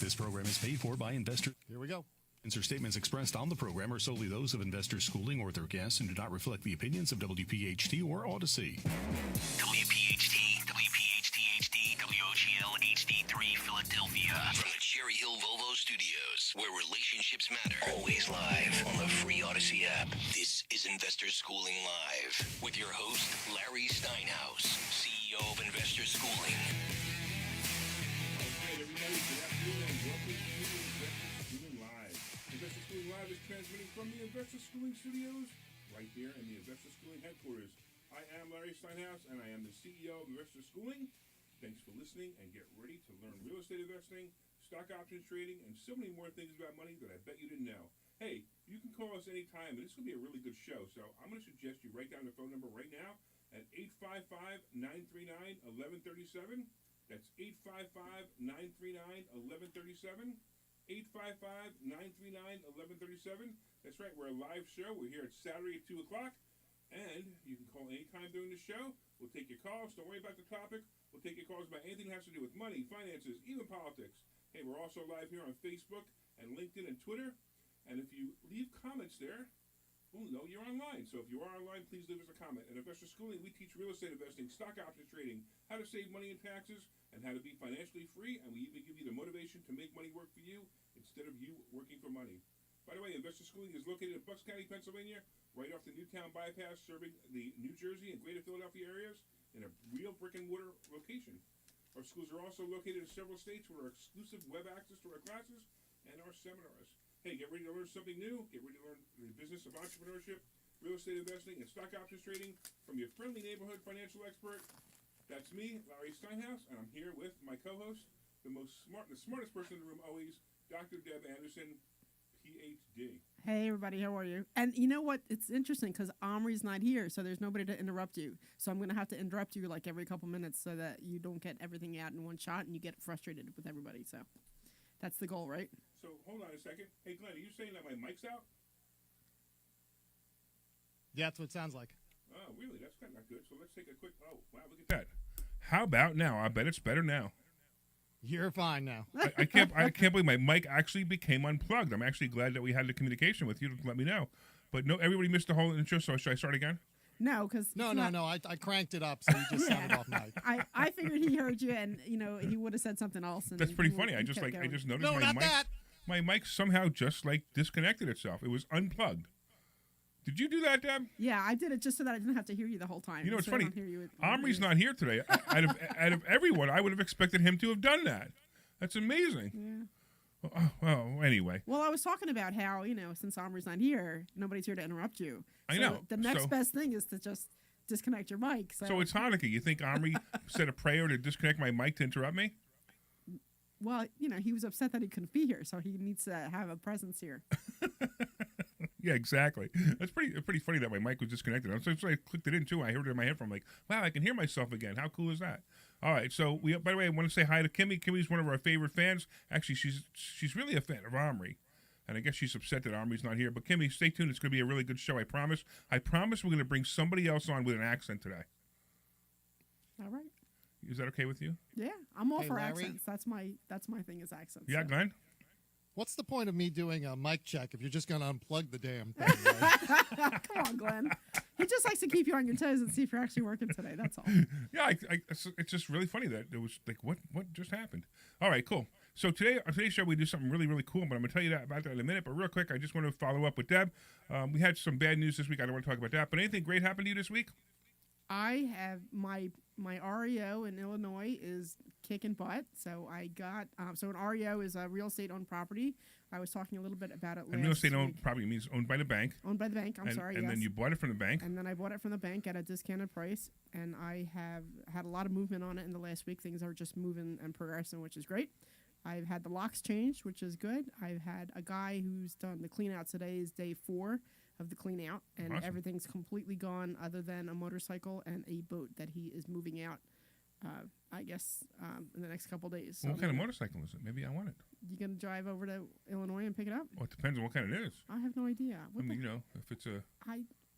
This program is paid for by investors. Here we go. Or statements expressed on the program are solely those of Investor Schooling or their guests and do not reflect the opinions of WPHT or Odyssey. WPHT, WPHT-HD, WOGL HD3 Philadelphia. From the Cherry Hill Volvo Studios, where relationships matter. Always live on the free Odyssey app. This is Investor Schooling Live with your host, Larry Steinhaus, CEO of Investor Schooling. Okay, everybody, good afternoon and welcome to Investor Schooling Live. Investor Schooling Live is transmitting from the Investor Schooling Studios right here in the Investor Schooling headquarters. I am Larry Steinhaus and I am the CEO of Investor Schooling. Thanks for listening and get ready to learn real estate investing, stock options trading, and so many more things about money that I bet you didn't know. Hey, you can call us anytime and it's going to be a really good show. So I'm going to suggest you write down the phone number right now at 855-939-1137. That's 855-939-1137. 855-939-1137. That's right, we're a live show. We're here at Saturday at 2 o'clock. And you can call anytime during the show. We'll take your calls. Don't worry about the topic. We'll take your calls about anything that has to do with money, finances, even politics. Hey, we're also live here on Facebook and LinkedIn and Twitter. And if you leave comments there, we'll know you're online. So if you are online, please leave us a comment. At Investor Schooling, we teach real estate investing, stock options trading, how to save money and taxes, and how to be financially free. And we even give you the motivation to make money work for you instead of you working for money. By the way, Investor Schooling is located in Bucks County, Pennsylvania, right off the Newtown bypass, serving the New Jersey and Greater Philadelphia areas in a real brick-and-mortar location. Our schools are also located in several states with our exclusive web access to our classes and our seminars. Hey, get ready to learn something new. Get ready to learn the business of entrepreneurship, real estate investing, and stock options trading from your friendly neighborhood financial expert. That's me, Larry Steinhaus, and I'm here with my co-host, the smartest person in the room always, Dr. Deb Anderson, PhD. Hey, everybody, how are you? And you know what? It's interesting because Omri's not here, so there's nobody to interrupt you. So I'm going to have to interrupt you like every couple minutes so that you don't get everything out in one shot and you get frustrated with everybody. So that's the goal, right? So hold on a second. Hey, Glenn, are you saying that my mic's out? Yeah, that's what it sounds like. Oh, really? That's kind of not good. So let's take a quick... Oh, wow, look at that. How about now? I bet it's better now. You're fine now. I can't believe my mic actually became unplugged. I'm actually glad that we had the communication with you to let me know. But no, everybody missed the whole intro, so should I start again? No, because... No. I cranked it up, so you just sounded off mic. I figured he heard you, and, he would have said something else. And that's pretty funny. I just noticed my mic somehow just, disconnected itself. It was unplugged. Did you do that, Deb? Yeah, I did it just so that I didn't have to hear you the whole time. You know, it's so funny. Omri's not here today. out of everyone, I would have expected him to have done that. That's amazing. Yeah. Well, anyway. Well, I was talking about how, since Omri's not here, nobody's here to interrupt you. I know. The next best thing is to just disconnect your mic. So it's Hanukkah. You think Omri said a prayer to disconnect my mic to interrupt me? Well, he was upset that he couldn't be here, so he needs to have a presence here. Yeah, exactly. That's pretty funny that my mic was disconnected. So I clicked it in too. I heard it in my headphone. I'm like, wow, I can hear myself again. How cool is that? All right. So by the way, I want to say hi to Kimmy. Kimmy's one of our favorite fans. Actually, she's really a fan of Omri, and I guess she's upset that Omri's not here. But Kimmy, stay tuned. It's going to be a really good show. I promise. We're going to bring somebody else on with an accent today. All right. Is that okay with you? Yeah, I'm all for Larry. accents. That's my thing is accents. Yeah, so. Glenn. What's the point of me doing a mic check if you're just going to unplug the damn thing? Right? Come on, Glenn. He just likes to keep you on your toes and see if you're actually working today. That's all. Yeah, it's just really funny that it was like, what just happened? All right, cool. So on today's show, we do something really, really cool, but I'm going to tell you about that in a minute. But real quick, I just want to follow up with Deb. We had some bad news this week. I don't want to talk about that. But anything great happened to you this week? I have my REO in Illinois is kicking butt. So I got so an REO is a real estate owned property. I was talking a little bit about it last week. And real estate owned property means owned by the bank. Owned by the bank. I'm sorry. And yes. then you bought it from the bank. And then I bought it from the bank at a discounted price. And I have had a lot of movement on it in the last week. Things are just moving and progressing, which is great. I've had the locks changed, which is good. I've had a guy who's done the clean out. Today is day 4 of the clean out, and awesome. Everything's completely gone other than a motorcycle and a boat that he is moving out, I guess, in the next couple days. So what kind of motorcycle is it? Maybe I want it. You going to drive over to Illinois and pick it up? Well, it depends on what kind it is. I have no idea. If it's a...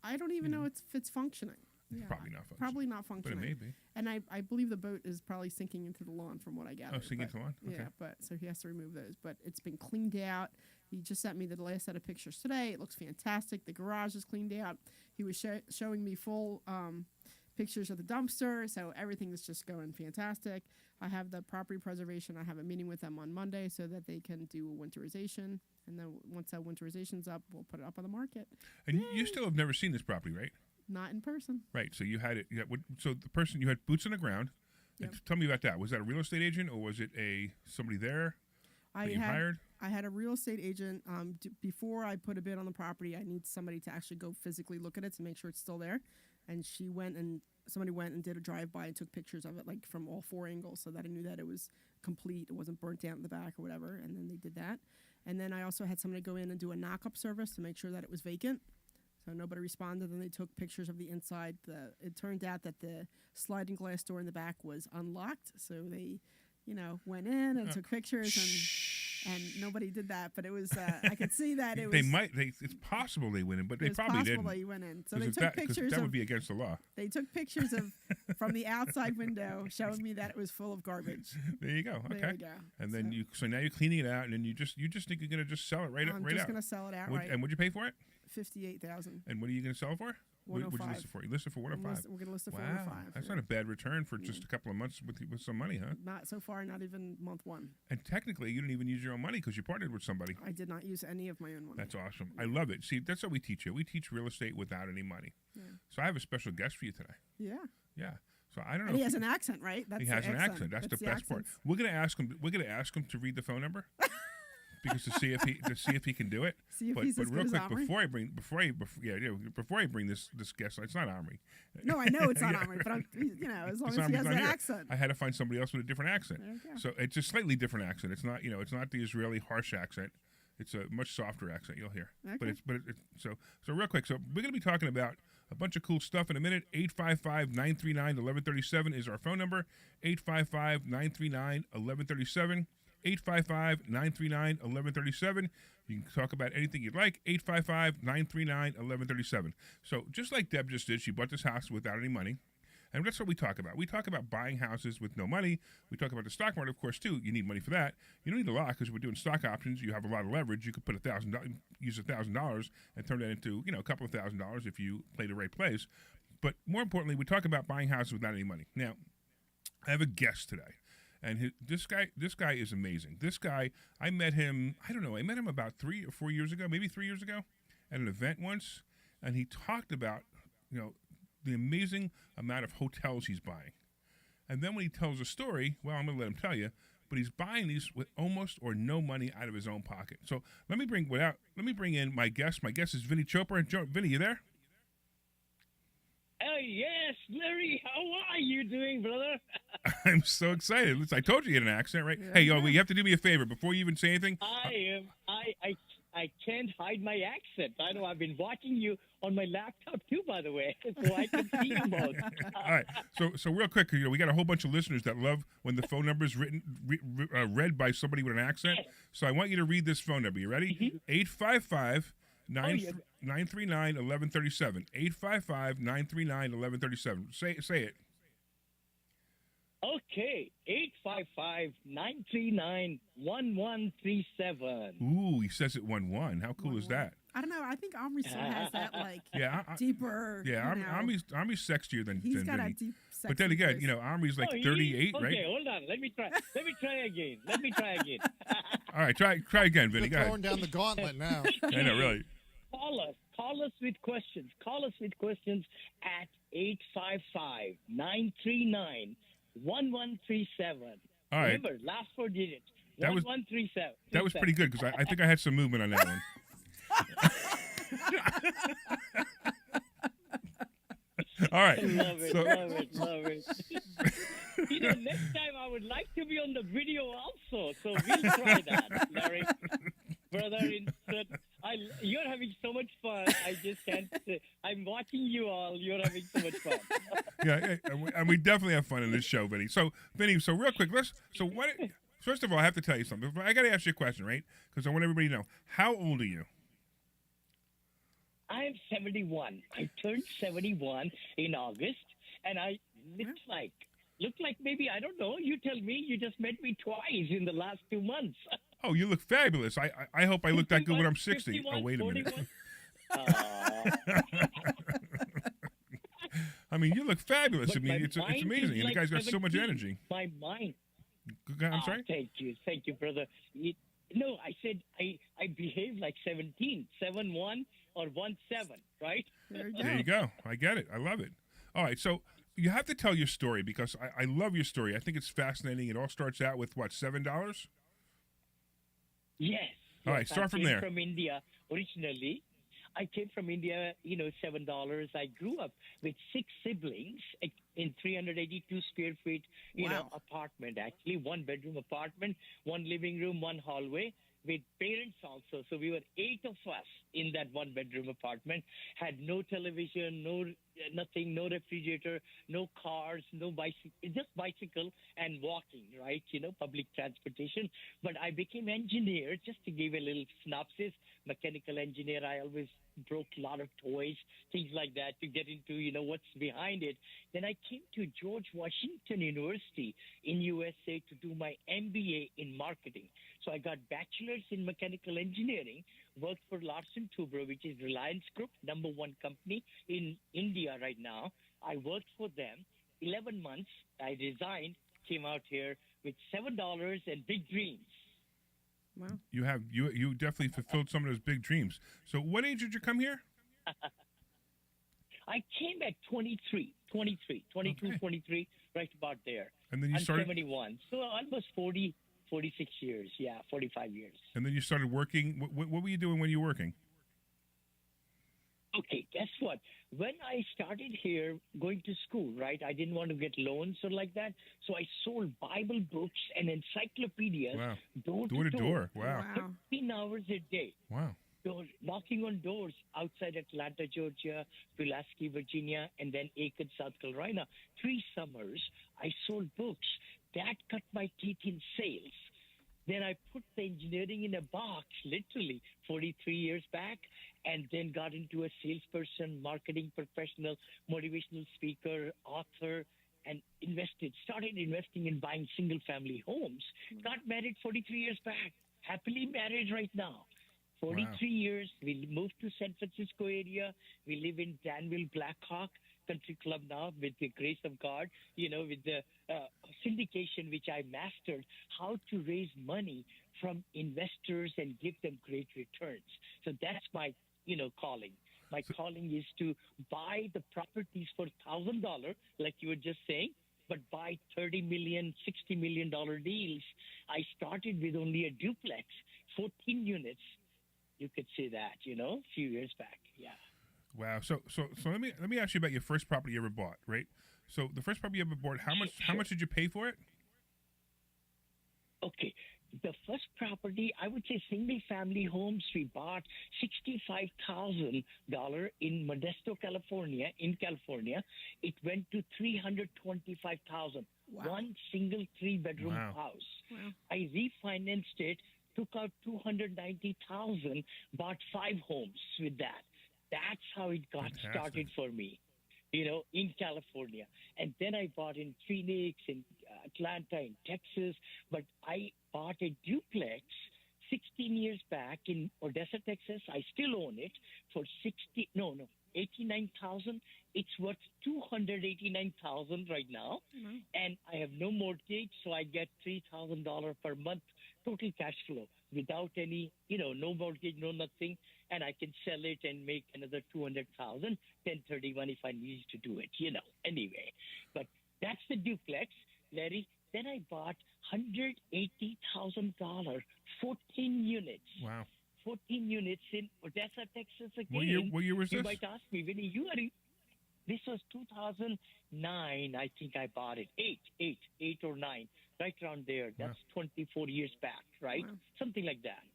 I don't even know if it's functioning. Yeah, Probably not functioning. Probably not But functioning. it may be. And I believe the boat is probably sinking into the lawn from what I gather. Oh, sinking into the lawn? Okay. Yeah, but so he has to remove those. But it's been cleaned out. He just sent me the last set of pictures today. It looks fantastic. The garage is cleaned out. He was showing me full pictures of the dumpster, so everything is just going fantastic. I have the property preservation. I have a meeting with them on Monday so that they can do a winterization. And then once that winterization's up, we'll put it up on the market. And you still have never seen this property, right? Not in person. Right. So you had it. So the person, you had boots on the ground. Yep. And tell me about that. Was that a real estate agent or was it somebody there that you hired? I had a real estate agent. Before I put a bid on the property, I need somebody to actually go physically look at it to make sure it's still there. And somebody went and did a drive-by and took pictures of it, like from all 4 angles, so that I knew that it was complete. It wasn't burnt down in the back or whatever. And then they did that. And then I also had somebody go in and do a knock-up service to make sure that it was vacant. So nobody responded. Then they took pictures of the inside. It turned out that the sliding glass door in the back was unlocked. So they, went in and took pictures and nobody did that. But it was, I could see that it was. It's possible they went in, but they probably didn't. It's possible they went in. So they took pictures. That would be against the law. They took pictures of from the outside window showing me that it was full of garbage. There you go. Okay. There you go. And then so now you're cleaning it out, and then you just think you're gonna just sell it right I'm out. just gonna sell it outright. And what'd you pay for it? $58,000. And what are you gonna sell it for? What'd you 105. list it for? You listed for 105. We're gonna list it for Wow, 105. that's not a bad return for just a couple of months with some money, huh? Not so far. Not even month 1. And technically, you didn't even use your own money because you partnered with somebody. I did not use any of my own money. That's awesome. I love it. See, that's what we teach you. We teach real estate without any money. Yeah. So I have a special guest for you today. Yeah. Yeah. So I don't know. And he has an accent, right? That's he has an accent. That's the best part. We're gonna ask him. We're gonna ask him to read the phone number because to see if he can do it. See if he's as real good quick as Omri? before I bring this guest, it's not Omri. No, I know it's not Omri, but as long as he has that accent. I had to find somebody else with a different accent. There you go. So it's a slightly different accent. It's not it's not the Israeli harsh accent. It's a much softer accent. You'll hear. Okay. So real quick. So we're gonna be talking about a bunch of cool stuff in a minute. 855-939-1137 is our phone number. 855-939-1137. 855-939-1137. You can talk about anything you'd like. 855-939-1137. So just like Deb just did, she bought this house without any money. And that's what we talk about. We talk about buying houses with no money. We talk about the stock market, of course, too. You need money for that. You don't need a lot because we're doing stock options. You have a lot of leverage. You could put use $1,000 and turn that into a couple of $1,000s if you play the right place. But more importantly, we talk about buying houses without any money. Now, I have a guest today. And this guy is amazing. This guy, I met him about 3 or 4 years ago, maybe 3 years ago, at an event once, and he talked about, the amazing amount of hotels he's buying. And then when he tells a story, well, I'm going to let him tell you, but he's buying these with almost or no money out of his own pocket. So let me bring in my guest. My guest is Vinney Chopra. Vinney, you there? Oh, yes, Larry. How are you doing, brother? I'm so excited. Listen, I told you you had an accent, right? Yeah. Hey, you have to do me a favor before you even say anything. I can't hide my accent. I know I've been watching you on my laptop too, by the way, so I can see you both. All right. So real quick, we got a whole bunch of listeners that love when the phone number is read by somebody with an accent. So I want you to read this phone number. You ready? 855-939-1137. 855-939-1137. Say it. Okay, 855-939-1137. Ooh, he says it 1-1. How cool is that? I don't know. I think Omri still has that deeper. Yeah, Omri's sexier than he's got Vinney. a deep. Sexy But then again, voice. Omri's like 38, right? Okay, hold on. Let me try again. All right, try again, Vinney. Go You're ahead. throwing down the gauntlet now. I know, really. Call us with questions. Call us with questions at 855-939-1137. All right. Remember, last 4 digits. That was- 1137. That was pretty good because I think I had some movement on that one. All right. Love it. Next time I would like to be on the video also, so we'll try that, Larry. Brother, you're having so much fun. I just can't say. I'm watching you all. You're having so much fun. Yeah, and we definitely have fun in this show, Vinney. So real quick, first of all, I have to tell you something. I got to ask you a question, right? Because I want everybody to know. How old are you? I'm 71. I turned 71 in August, and I look like maybe, I don't know. You tell me. You just met me twice in the last 2 months. Oh, you look fabulous. I hope I look that good when I'm 60. 51, Oh, wait a minute. 41. I mean, you look fabulous. But I mean, my it's mind amazing. is And the guy's got so much 17. energy. My mind. I'm sorry? Thank you, brother. No, I said I behave like 17, 7-1 or 1-7, right? There you go. I get it. I love it. All right, so you have to tell your story because I love your story. I think it's fascinating. It all starts out with, what, $7? Yes. All right, start from I came there. from India originally. I came from India, $7. I grew up with 6 siblings in 382 square feet, apartment, actually. 1-bedroom apartment, 1 living room, 1 hallway with parents also. So we were 8 of us in that 1-bedroom apartment. Had no television, nothing, no refrigerator, no cars, no bicycle, just bicycle and walking, right? Public transportation. But I became engineer, just to give a little synopsis, mechanical engineer. I always broke a lot of toys, things like that, to get into, what's behind it. Then I came to George Washington University in USA to do my MBA in marketing. So I got bachelor's in mechanical engineering, worked for Larsen Toubro, which is Reliance Group, #1 company in India right now. I worked for them 11 months. I resigned, came out here with $7 and big dreams. Wow. You definitely fulfilled some of those big dreams. So what age did you come here? I came at 22, Okay. 23, right about there. And then you I'm started 71, so almost 40, 46 years. Yeah, 45 years. And then you started working. What were you doing when you were working? Okay, guess what? When I started here going to school, right, I didn't want to get loans or like that, so I sold Bible books and encyclopedias Wow. door Door to to door. Wow. 15 hours a day. Wow. Knocking on doors outside Atlanta, Georgia, Pulaski, Virginia, and then Aiken, South Carolina. 3 summers, I sold books. That cut my teeth in sales. Then I put the engineering in a box, literally, 43 years back, and then got into a salesperson, marketing professional, motivational speaker, author, and started investing in buying single-family homes. Got married 43 years back. Happily married right now. 43 years. We moved to San Francisco area. We live in Danville, Blackhawk Country Club now with the grace of God, with the syndication, which I mastered, how to raise money from investors and give them great returns. So that's my, calling. My calling is to buy the properties for $1,000, like you were just saying, but buy $30 million, $60 million deals. I started with only a duplex, 14 units. You could say that, a few years back. Yeah. Wow. So let me ask you about your first property you ever bought, right? So the first property you ever bought, how much did you pay for it? Okay. The first property, I would say single family homes, we bought $65,000 in Modesto, California. It went to $325,000. Wow. One single 3-bedroom Wow. house. Wow. I refinanced it, took out $290,000, bought 5 homes with that. That's how it got Fantastic. started for me, in California. And then I bought in Phoenix, in Atlanta, in Texas. But I bought a duplex 16 years back in Odessa, Texas. I still own it for $89,000. It's worth $289,000 right now. Mm-hmm. And I have no mortgage, so I get $3,000 per month total cash flow without any, no mortgage, no nothing. And I can sell it and make another $200,000, 1031 if I need to do it, Anyway, but that's the duplex, Larry. Then I bought $180,000, 14 units. Wow. 14 units in Odessa, Texas again. What year was You this? might ask me, Vinny, this was 2009, I think I bought it. 8 or 9, right around there. That's 24 years back, right? Wow. Something like that.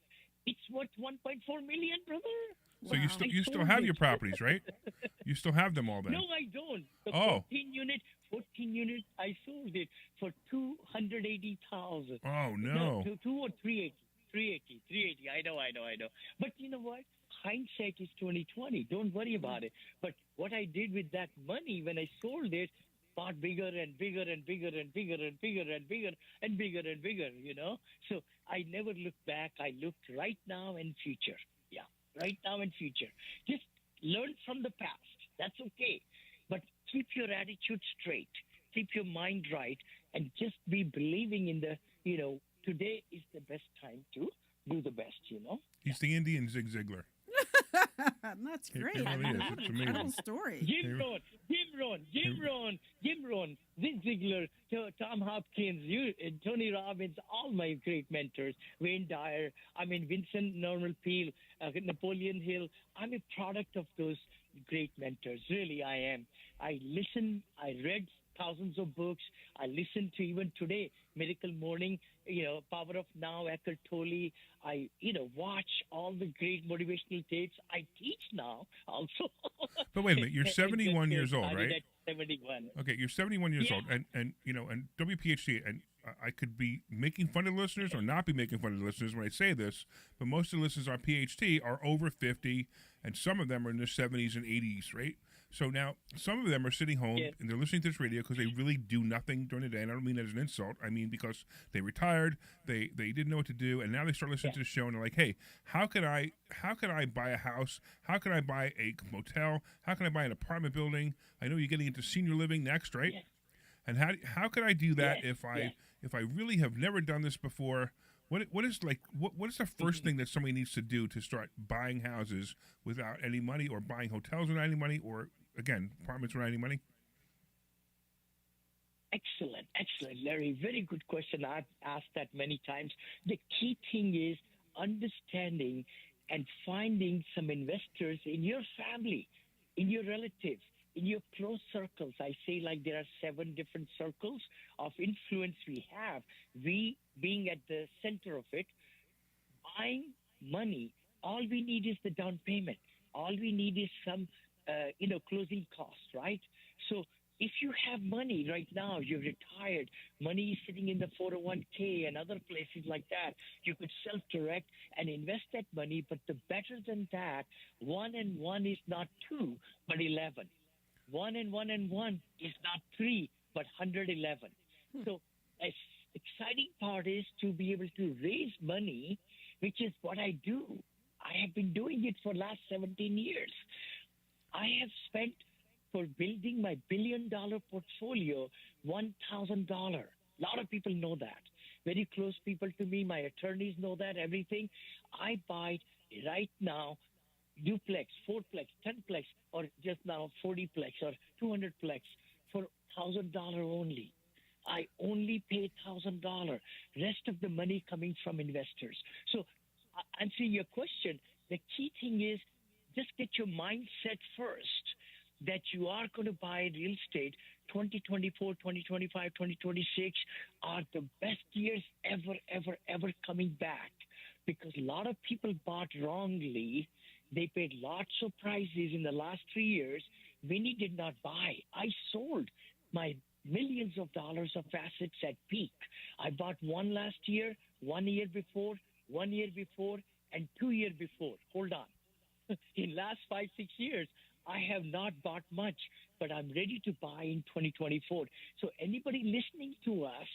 It's worth $1.4 million, brother. So you Wow. you still have your properties, right? You still have them all then? No, I don't. The Oh. 14 units, I sold it for $280,000. Oh no. 2 or 380. 380. I know. But you know what? hindsight is 2020. Don't worry about it. But what I did with that money when I sold it, got bigger and bigger and bigger and bigger and bigger and bigger and bigger and bigger, you know. So I never looked back. I looked right now and future. Yeah, right now and future. Just learn from the past. That's okay. But keep your attitude straight. Keep your mind right. And just be believing in the, you know, today is the best time to do the best, you know. He's the Indian Zig Ziglar. That's great. It really is. What It's an amazing. incredible story. Jim Rohn, Zig Ziglar, Tom Hopkins, Tony Robbins, all my great mentors, Wayne Dyer, Vincent Norman Peale, Napoleon Hill. I'm a product of those great mentors. Really, I am. I read thousands of books. I listen to even today, Miracle Morning, Power of Now, Eckhart Tolle. I, watch all the great motivational tapes. I teach now also. But wait a minute, you're 71 years old, right? At 71. Okay, you're 71 years Yeah. old, and WPHT, and I could be making fun of the listeners or not be making fun of the listeners when I say this, but most of the listeners on PHT are over 50, and some of them are in their 70s and 80s, right? So now some of them are sitting home Yeah. and they're listening to this radio because they really do nothing during the day. And I don't mean that as an insult. I mean because they retired, they didn't know what to do, and now they start listening to the show and they're like, "Hey, how can I buy a house? How can I buy a motel? How can I buy an apartment building? I know you're getting into senior living next, right? Yeah. And how can I do that Yeah. if I really have never done this before?" What is the first thing that somebody needs to do to start buying houses without any money, or buying hotels without any money, or again apartments without any money? Excellent, Larry. Very good question. I've asked that many times. The key thing is understanding and finding some investors in your family, in your relatives, in your close circles. I say like there are 7 different circles of influence we have. We being at the center of it, buying money, all we need is the down payment. All we need is some, closing costs, right? So if you have money right now, you're retired, money is sitting in the 401k and other places like that, you could self-direct and invest that money. But the better than that, 1 and 1 is not 2, but 11. 1 and 1 and 1 is not 3, but 111. So the exciting part is to be able to raise money, which is what I do. I have been doing it for the last 17 years. I have spent for building my $1 billion portfolio $1,000. A lot of people know that. Very close people to me, my attorneys know that, everything. I buy right now duplex, 4plex, 10plex, or just now 40plex or 200plex for $1,000 only. I only pay $1,000. Rest of the money coming from investors. So, answering your question, the key thing is just get your mindset first that you are going to buy real estate. 2024, 2025, 2026 are the best years ever coming back, because a lot of people bought wrongly. They paid lots of prices in the last 3 years. Many did not buy. I sold my millions of dollars of assets at peak. I bought one last year, 1 year before, 1 year before, and 2 years before. Hold on. In last 5-6 years, I have not bought much, but I'm ready to buy in 2024. So anybody listening to us,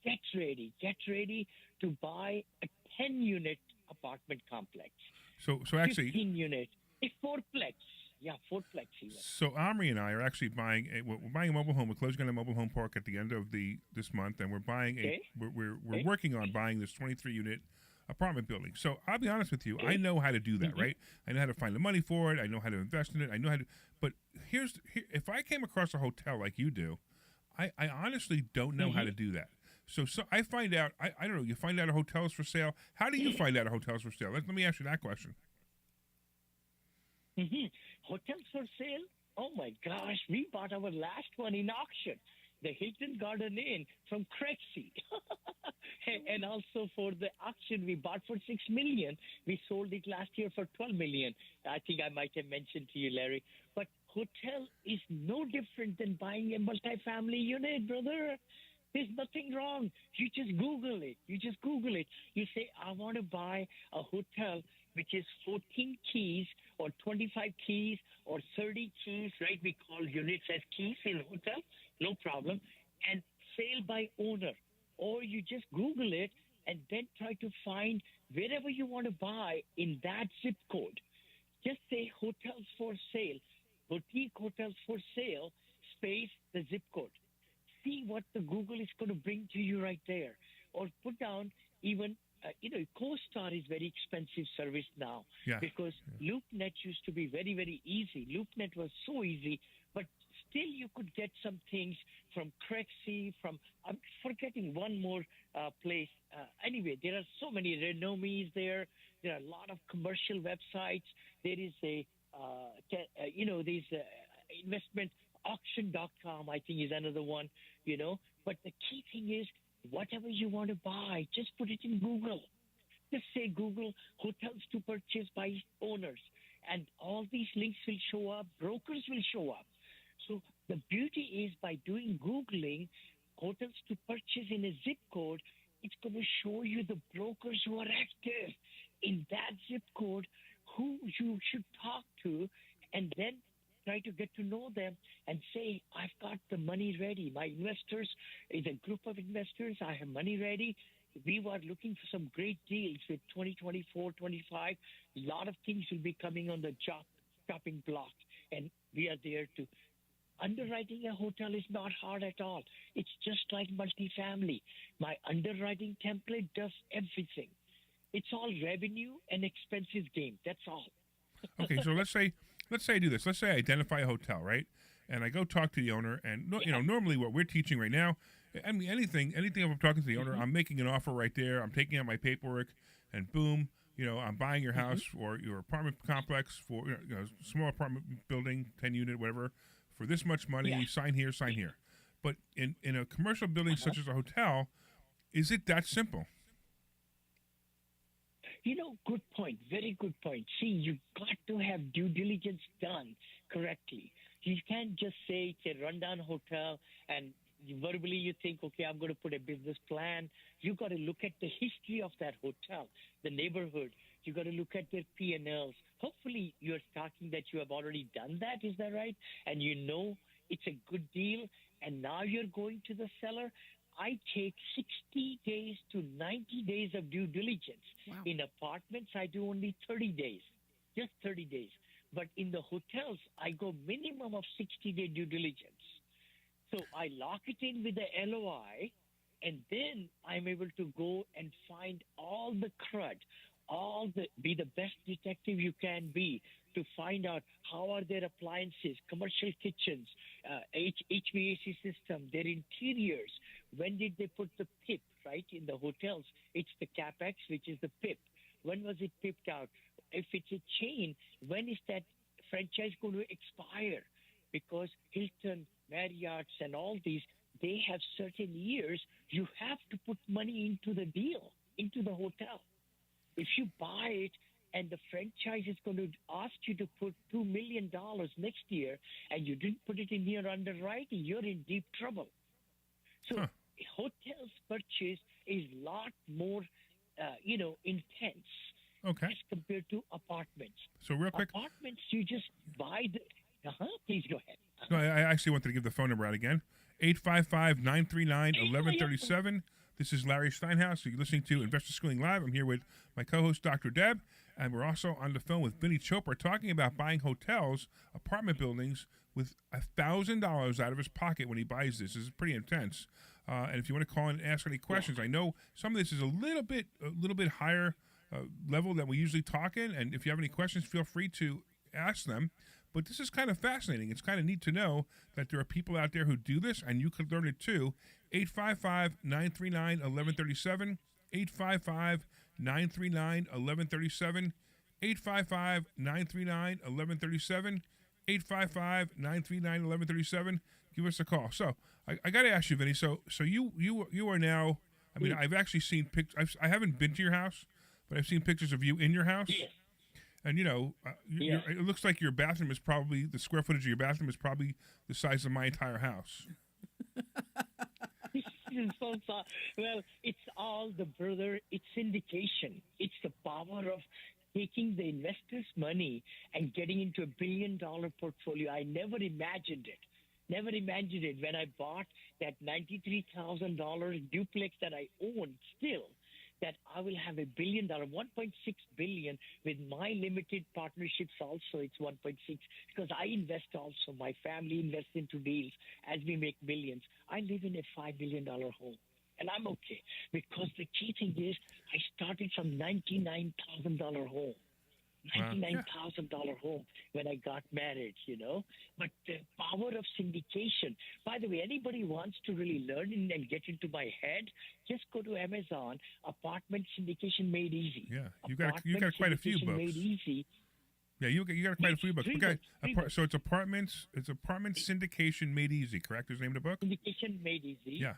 get ready to buy a 10-unit apartment complex. So actually, 15 unit, a 4plex. Yeah, 4plex even. So Omri and I are actually buying we're buying a mobile home. We're closing on a mobile home park at the end of this month, and we're buying we're working on buying this 23-unit apartment building. So I'll be honest with you, I know how to do that, right? I know how to find the money for it. I know how to invest in it. I know how to. But here, if I came across a hotel like you do, I honestly don't know how to do that. So I find out. I don't know. You find out a hotel's for sale. How do you find out a hotel's for sale? Let me ask you that question. Hotels for sale? Oh my gosh, we bought our last one in auction, the Hilton Garden Inn from Crexy. And also for the auction we bought for $6 million. We sold it last year for $12 million. I think I might have mentioned to you, Larry. But hotel is no different than buying a multifamily unit, brother. There's nothing wrong. You just Google it. You say, I want to buy a hotel which is 14 keys or 25 keys or 30 keys, right? We call units as keys in hotel, no problem. And sale by owner. Or you just Google it and then try to find wherever you want to buy in that zip code. Just say hotels for sale, boutique hotels for sale, space, the zip code. See what the Google is going to bring to you right there. Or put down even, CoStar is very expensive service now because LoopNet used to be very, very easy. LoopNet was so easy, but still you could get some things from Crexy, I'm forgetting one more place. Anyway, there are so many. Renomies there. There are a lot of commercial websites. There is there's investment auction.com, I think, is another one, But the key thing is, whatever you want to buy, just put it in Google. Just say Google hotels to purchase by owners. And all these links will show up. Brokers will show up. So the beauty is by doing Googling hotels to purchase in a zip code, it's going to show you the brokers who are active in that zip code, who you should talk to, and then try to get to know them and say, I've got the money ready. My investors is a group of investors. I have money ready. We were looking for some great deals with 2024, 25. A lot of things will be coming on the chopping block, and we are there to. Underwriting a hotel is not hard at all. It's just like multifamily. My underwriting template does everything. It's all revenue and expenses game. That's all. Okay, so let's say I do this. Let's say I identify a hotel, right? And I go talk to the owner, and normally what we're teaching right now, I mean anything if I'm talking to the owner, I'm making an offer right there. I'm taking out my paperwork, and boom, I'm buying your house or your apartment complex for small apartment building, 10-unit, whatever, for this much money. Sign here, sign here. But in a commercial building such as a hotel, is it that simple? Good point. Very good point. See, you've got to have due diligence done correctly. You can't just say it's a rundown hotel and verbally you think, okay, I'm going to put a business plan. You've got to look at the history of that hotel, the neighborhood. You've got to look at their P&Ls. Hopefully you're talking that you have already done that. Is that right? And it's a good deal. And now you're going to the seller. I take 60 days to 90 days of due diligence. Wow. In apartments, I do only 30 days, just 30 days. But in the hotels, I go minimum of 60-day due diligence. So I lock it in with the LOI, and then I'm able to go and find all the crud, be the best detective you can be to find out how are their appliances, commercial kitchens, HVAC system, their interiors. When did they put the PIP, right? In the hotels, it's the CapEx, which is the PIP. When was it pipped out? If it's a chain, when is that franchise going to expire? Because Hilton, Marriott's, and all these, they have certain years. You have to put money into the deal, into the hotel. If you buy it and the franchise is going to ask you to put $2 million next year and you didn't put it in your underwriting, you're in deep trouble. So hotels purchase is a lot more, intense as compared to apartments. So real quick. Apartments, you just buy the... Please go ahead. No, I actually wanted to give the phone number out again. 855-939-1137. This is Larry Steinhaus. You're listening to Investor Schooling Live. I'm here with my co-host, Dr. Deb, and we're also on the phone with Vinney Chopra talking about buying hotels, apartment buildings, with $1,000 out of his pocket when he buys this. This is pretty intense. And if you want to call in and ask any questions, I know some of this is a little bit higher level than we usually talk in. And if you have any questions, feel free to ask them. But this is kind of fascinating. It's kind of neat to know that there are people out there who do this, and you could learn it too. 855-939-1137. 855-939-1137. 855-939-1137. 855-939-1137. Give us a call. So I got to ask you, Vinney. So you are now. I mean, I've actually seen pictures. I haven't been to your house, but I've seen pictures of you in your house. Yes. And it looks like your bathroom is probably the square footage of your bathroom is probably the size of my entire house. is so sorry. Well, it's all the brother. It's syndication. It's the power of taking the investors' money and getting into a $1 billion portfolio. I never imagined it. Never imagined it when I bought that $93,000 duplex that I own still, that I will have $1 billion, $1.6 billion with my limited partnerships also. It's 1.6 because I invest also. My family invests into deals as we make millions. I live in a $5 million home. And I'm okay because the key thing is I started from $99,000 home. $99,000 home when I got married, you know. But the power of syndication. By the way, anybody wants to really learn and get into my head, just go to Amazon. Apartment syndication made easy. Yeah, you got quite a few books. Made easy. Yeah, you got quite a few books. So it's apartments. It's apartment syndication made easy. Correct? Is the name of the book? Syndication made easy. Yeah.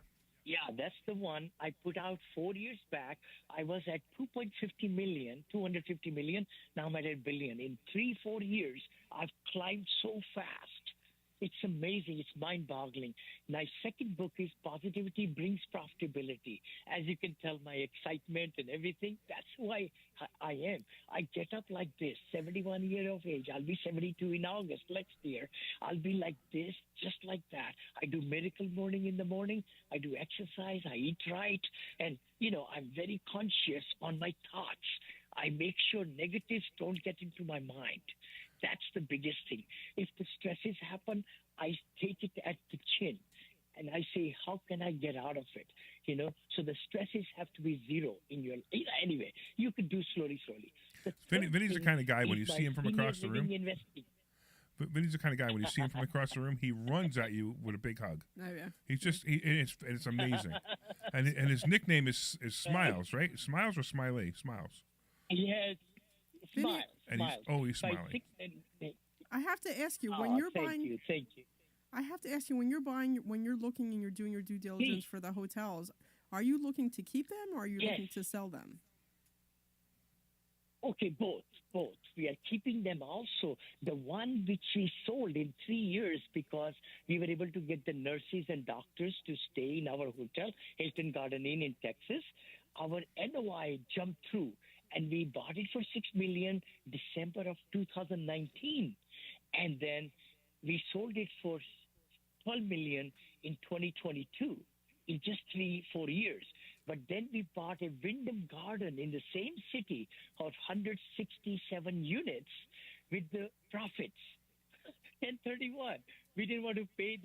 Yeah, that's the one I put out 4 years back. I was at 250 million. Now I'm at $1 billion. In 3-4 years, I've climbed so fast. It's amazing. It's mind-boggling. My second book is Positivity Brings Profitability. As you can tell, my excitement and everything, that's who I am. I get up like this, 71 years of age. I'll be 72 in August next year. I'll be like this, just like that. I do miracle morning in the morning. I do exercise. I eat right. And, you know, I'm very conscious on my thoughts. I make sure negatives don't get into my mind. That's the biggest thing. If the stresses happen, I take it at the chin. And I say, how can I get out of it? You know, so the stresses have to be zero in your... Anyway, you could do slowly. Vinny's the kind of guy, when you see him from across the room... Vinny's the kind of guy, when you see him from across the room, he runs at you with a big hug. Oh, yeah. He's just... it's amazing. and his nickname is Smiles, right? Smiles or Smiley? Smiles. Yes. Smile. And he's always smiling. I have to ask you, when you're buying... Thank you. I have to ask you, when you're looking and you're doing your due diligence for the hotels, are you looking to keep them or are you looking to sell them? Okay, both. We are keeping them also. The one which we sold in 3 years because we were able to get the nurses and doctors to stay in our hotel, Hilton Garden Inn in Texas. Our NOI jumped through, and we bought it for $6 million December of 2019. And then we sold it for $12 million in 2022 in just 3-4 years. But then we bought a Wyndham Garden in the same city of 167 units with the profits. 1031. We didn't want to pay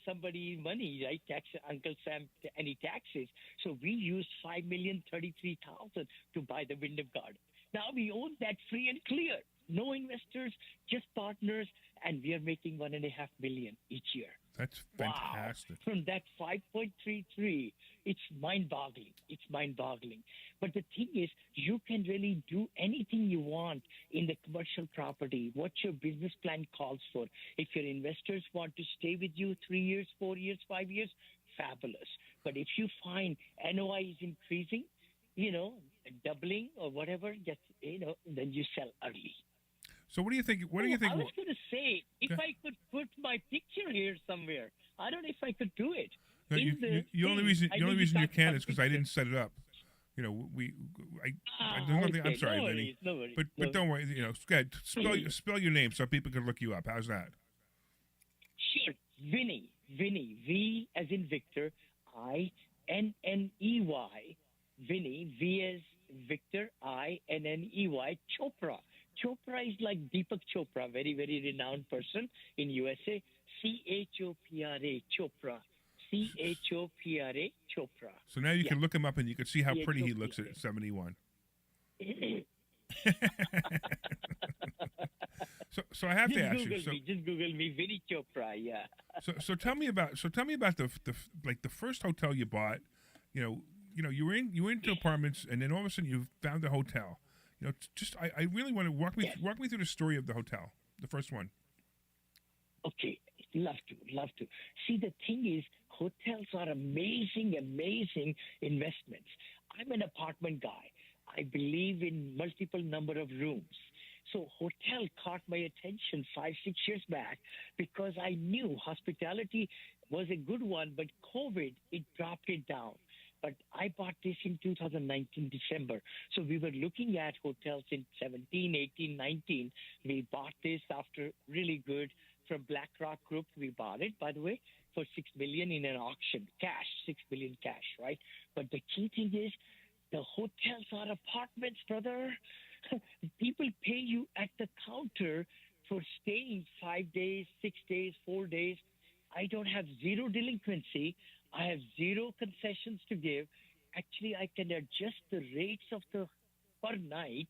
somebody money, right? Uncle Sam, any taxes. So we used $5,033,000 to buy the Wyndham Garden. Now we own that free and clear. No investors, just partners, and we are making $1.5 million each year. That's fantastic. Wow. From that 5.33, it's mind-boggling. But the thing is, you can really do anything you want in the commercial property, what your business plan calls for. If your investors want to stay with you 3 years, 4 years, 5 years, fabulous. But if you find NOI is increasing, doubling or whatever, then you sell early. So what do you think? I was going to say, if I could put my picture here somewhere, I don't know if I could do it. No, the only reason you can is because I didn't set it up. I'm sorry, Vinny. No worries. But don't worry. Go ahead, spell your name so people can look you up. How's that? Sure, Vinney, V as in Victor, I-N-N-E-Y, Vinney, V as Victor, I-N-N-E-Y, Chopra. Chopra is like Deepak Chopra, very, very renowned person in USA. C-H-O-P-R-A, Chopra. C-H-O-P-R-A, Chopra. So now you can look him up and you can see how pretty he looks at 71. So I have to ask you. Just Google me, Vinney Chopra. Yeah. So tell me about the first hotel you bought. You were into apartments, and then all of a sudden you found a hotel. I really want to walk me through the story of the hotel, the first one. Okay, love to. See, the thing is, hotels are amazing investments. I'm an apartment guy. I believe in multiple number of rooms. So hotel caught my attention 5-6 years back because I knew hospitality was a good one, but COVID, it dropped it down. But I bought this in 2019, December. So we were looking at hotels in 17, 18, 19. We bought this after really good from BlackRock Group. We bought it, by the way, for $6 million in an auction, cash, $6 million cash, right? But the key thing is the hotels are apartments, brother. People pay you at the counter for staying 5 days, 6 days, 4 days. I don't have zero delinquency. I have zero concessions to give. Actually, I can adjust the rates of the per night,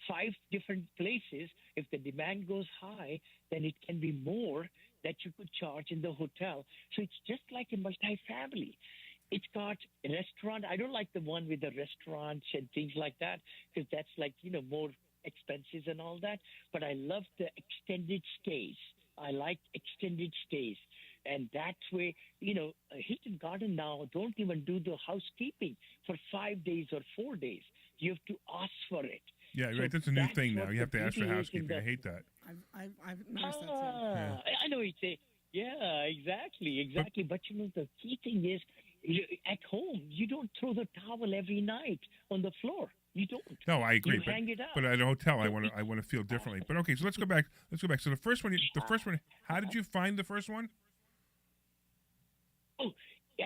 5 different places. If the demand goes high, then it can be more that you could charge in the hotel. So it's just like a multifamily. It's got a restaurant. I don't like the one with the restaurants and things like that because that's like, more expenses and all that. But I love the extended stays. I like extended stays. And that's where, Hilton Garden now don't even do the housekeeping for 5 days or 4 days. You have to ask for it. Yeah, So right. That's a new that's thing now. what You have the to ask for beauty is in housekeeping. I hate that. I've noticed that too. Yeah. I know it's exactly. But the key thing is, at home, you don't throw the towel every night on the floor. You don't. No, I agree. You hang it up. But at a hotel, I want to feel differently. But okay, so let's go back. So the first one, how did you find the first one? Oh,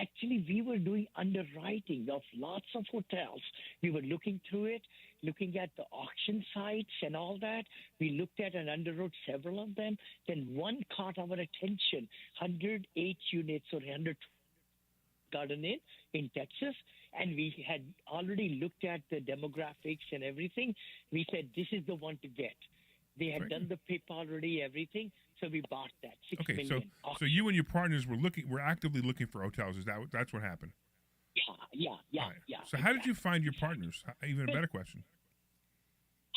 actually, we were doing underwriting of lots of hotels. We were looking through it, looking at the auction sites and all that. We looked at and underwrote several of them. Then one caught our attention, 108 units or 100 Garden Inn in Texas. And we had already looked at the demographics and everything. We said, this is the one to get. They had done the PIP already, everything. So we bought that. $6 million. So you and your partners were actively looking for hotels. That's what happened? Yeah. All right. So how did you find your partners? Even a better question.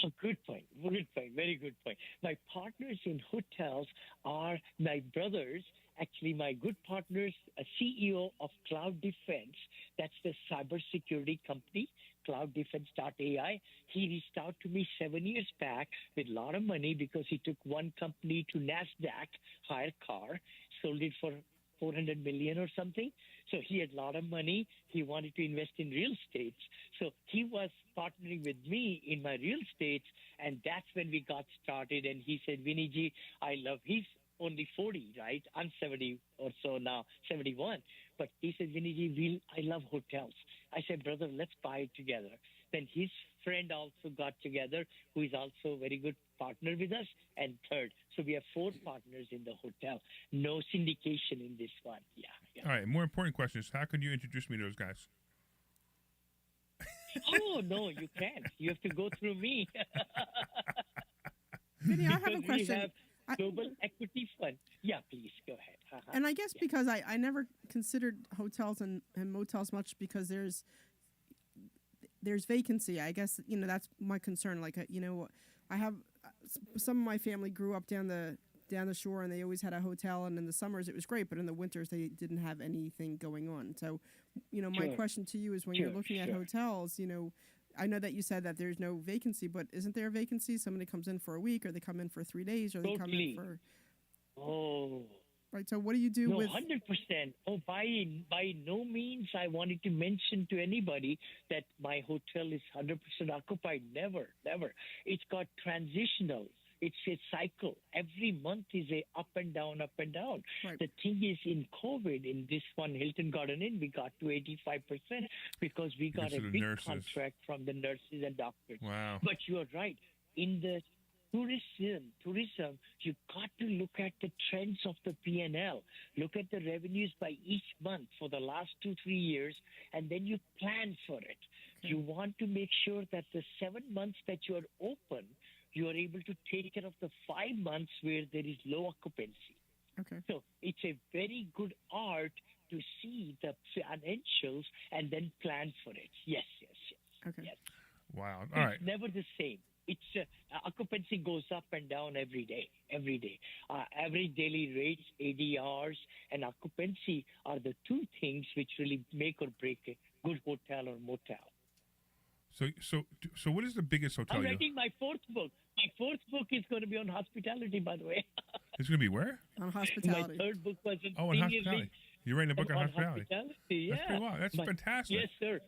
Oh, good point. Very good point. My partners in hotels are my brothers. Actually, my good partners, a CEO of Cloud Defense. That's the cybersecurity company, clouddefense.ai. He reached out to me 7 years back with a lot of money because he took one company to NASDAQ, hire car, sold it for $400 million or something. So he had a lot of money. He wanted to invest in real estate. So he was partnering with me in my real estate, and that's when we got started. And he said, Vinney ji, he's only 40, right? I'm 70 or so now, 71. But he said, Vinney ji, I love hotels. I said, brother, let's buy it together. Then his friend also got together, who is also a very good partner with us, and third. So we have 4 partners in the hotel. No syndication in this one. Yeah. All right. More important question is, how can you introduce me to those guys? Oh, no, you can't. You have to go through me. Vinny, I have a Because question. We have Global Equity Fund. Yeah, please, go ahead. And I guess because I never considered hotels and motels much because there's vacancy. I guess, that's my concern. Like, I have some of my family grew up down the shore and they always had a hotel, and in the summers it was great, but in the winters they didn't have anything going on. So, my question to you is when you're looking at hotels, I know that you said that there's no vacancy, but isn't there a vacancy? Somebody comes in for a week, or they come in for 3 days, or they come in for... Oh. Right, so what do you do with... 100%. Oh, by no means I wanted to mention to anybody that my hotel is 100% occupied. Never. It's got transitional. It's a cycle. Every month is a up and down. Right. The thing is, in COVID, in this one Hilton Garden Inn, we got to 85% because we got a big contract from the nurses and doctors. Wow. But you are right. In the tourism, you got to look at the trends of the P&L. Look at the revenues by each month for the last 2-3 years, and then you plan for it. Okay. You want to make sure that the 7 months that you are open, you are able to take care of the 5 months where there is low occupancy. Okay. So it's a very good art to see the financials and then plan for it. Yes. Okay. Yes. Wow. All right. It's never the same. It's occupancy goes up and down every day. Average daily rates, ADRs, and occupancy are the 2 things which really make or break a good hotel or motel. So what is the biggest hotel? I'm writing my 4th book. My fourth book is going to be on hospitality, by the way. It's going to be where? On My hospitality. third book was on Oh, on senior hospitality. living. You're writing a book on hospitality. Yeah. That's pretty wild. That's fantastic. Yes, sir.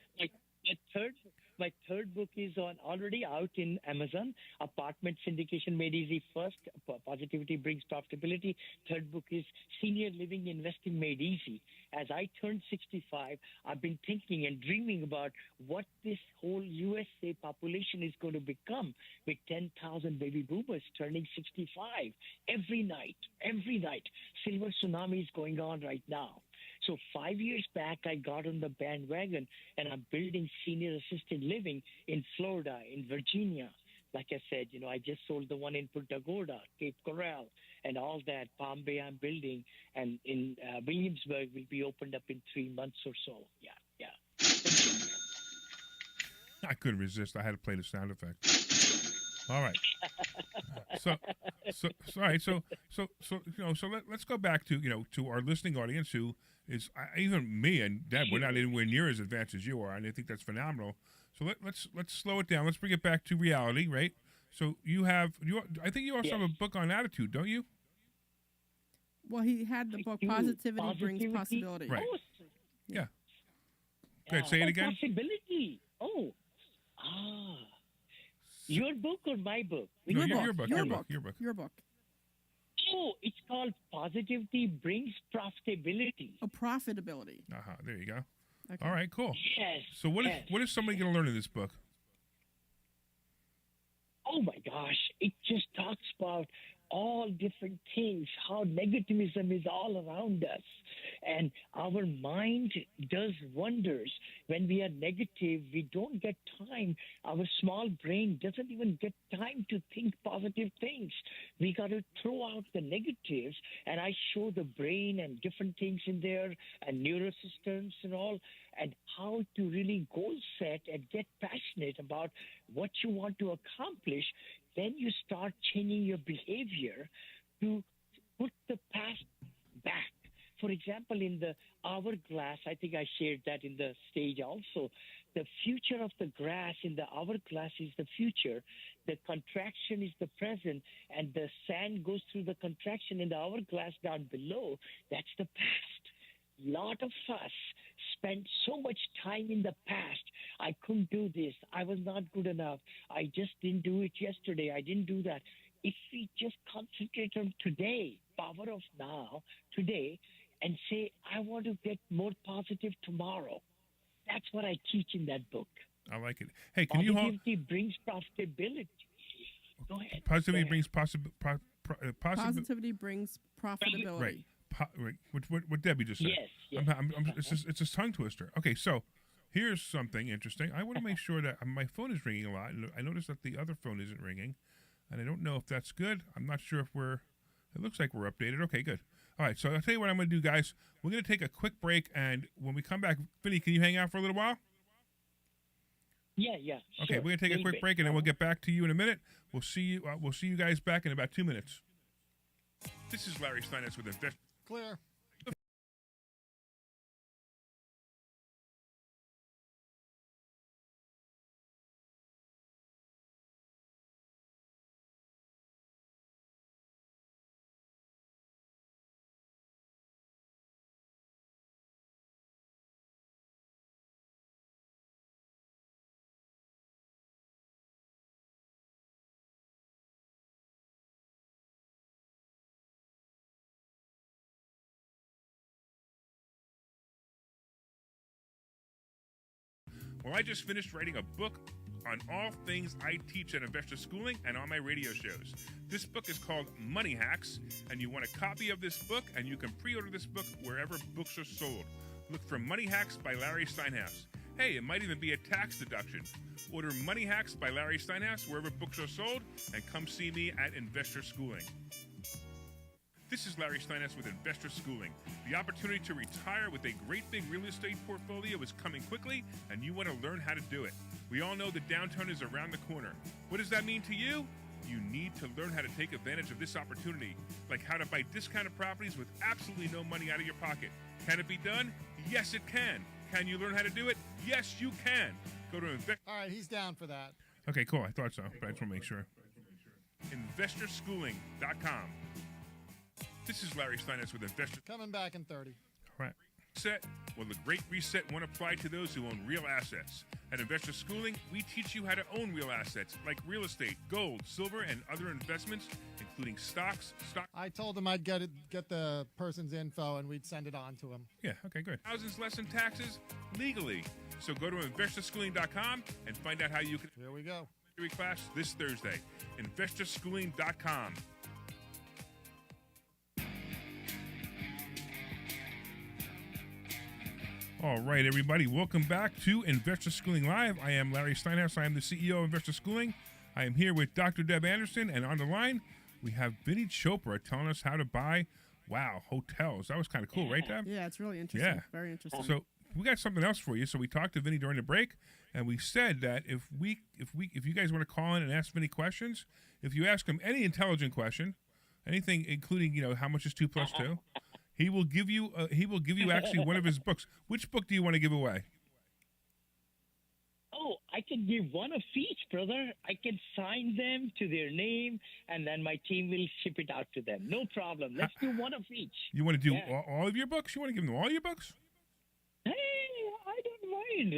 My third book is already out in Amazon. Apartment Syndication Made Easy first. Positivity Brings Profitability. Third book is Senior Living Investing Made Easy. As I turned 65, I've been thinking and dreaming about what this whole USA population is going to become with 10,000 baby boomers turning 65 every night. Every night. Silver tsunami is going on right now. So 5 years back, I got on the bandwagon, and I'm building senior assisted living in Florida, in Virginia. Like I said, I just sold the one in Punta Gorda, Cape Coral, and all that. Palm Bay I'm building, and in Williamsburg will be opened up in 3 months or so. Yeah. I couldn't resist. I had to play the sound effect. All right. Let's go back to to our listening audience who is even me and Deb. We're not anywhere near as advanced as you are, and I think that's phenomenal. So let's slow it down. Let's bring it back to reality, right? So I think you also have a book on attitude, don't you? Well, he had the book Positivity Brings Possibility. Right. Yeah. Go ahead, say it again. Possibility. Your book or my book? No, your book. Your book. Oh, it's called Positivity Brings Profitability. Oh, profitability. There you go. Okay. All right, cool. Yes. So what is somebody going to learn in this book? Oh my gosh, it just talks about all different things, how negativism is all around us. And our mind does wonders. When we are negative, we don't get time. Our small brain doesn't even get time to think positive things. We got to throw out the negatives. And I show the brain and different things in there and neurosystems and all, and how to really goal set and get passionate about what you want to accomplish. Then you start changing your behavior to put the past back. For example, in the hourglass, I think I shared that in the stage also. The future of the grass in the hourglass is the future. The contraction is the present, and the sand goes through the contraction in the hourglass down below. That's the past. Lot of us spent so much time in the past. I couldn't do this. I was not good enough. I just didn't do it yesterday. I didn't do that. If we just concentrate on today, power of now, today, and say, I want to get more positive tomorrow. That's what I teach in that book. I like it. Hey, can you hold? Positivity brings profitability. Go ahead. Positivity brings Positivity brings profitability. Right. Right. What Debbie just said. Yes. It's a tongue twister. Okay, so here's something interesting. I want to make sure that my phone is ringing a lot. And I noticed that the other phone isn't ringing, and I don't know if that's good. I'm not sure if it looks like we're updated. Okay, good. All right, so I'll tell you what I'm going to do, guys. We're going to take a quick break, and when we come back, Vinney, can you hang out for a little while? Yeah. Okay, Sure. we're going to take a quick break, and then we'll get back to you in a minute. We'll see you guys back in about 2 minutes. This is Larry Steinitz with Invest. Clear. Well, I just finished writing a book on all things I teach at Investor Schooling and on my radio shows. This book is called Money Hacks, and you want a copy of this book, and you can pre-order this book wherever books are sold. Look for Money Hacks by Larry Steinhaus. Hey, it might even be a tax deduction. Order Money Hacks by Larry Steinhaus wherever books are sold, and come see me at Investor Schooling. This is Larry Steinitz with Investor Schooling. The opportunity to retire with a great big real estate portfolio is coming quickly, and you want to learn how to do it. We all know the downturn is around the corner. What does that mean to you? You need to learn how to take advantage of this opportunity, like how to buy discounted properties with absolutely no money out of your pocket. Can it be done? Yes, it can. Can you learn how to do it? Yes, you can. Go to All right, he's down for that. Okay, cool. I thought so, but I just want to make sure. investorschooling.com. This is Larry Steiners with Investor. Coming back in 30. All right. Reset. Well, the Great Reset won't apply to those who own real assets. At Investor Schooling, we teach you how to own real assets like real estate, gold, silver, and other investments, including stocks. I told him I'd get the person's info and we'd send it on to him. Yeah, okay, good. Thousands less in taxes legally. So go to investorschooling.com and find out how you can. Here we go. Class this Thursday. Investorschooling.com. All right, everybody. Welcome back to Investor Schooling Live. I am Larry Steinhaus. I am the CEO of Investor Schooling. I am here with Dr. Deb Anderson, and on the line, we have Vinney Chopra telling us how to buy, hotels. That was kind of cool, right, Deb? Yeah, it's really interesting. Yeah. Very interesting. So we got something else for you. So we talked to Vinney during the break, and we said that if you guys want to call in and ask Vinney questions, if you ask him any intelligent question, anything including how much is 2 + 2, he will give you actually one of his books. Which book do you want to give away? Oh, I can give one of each, brother. I can sign them to their name, and then my team will ship it out to them. No problem. Let's do one of each. You want to do all of your books? You want to give them all your books? Hey, I don't mind,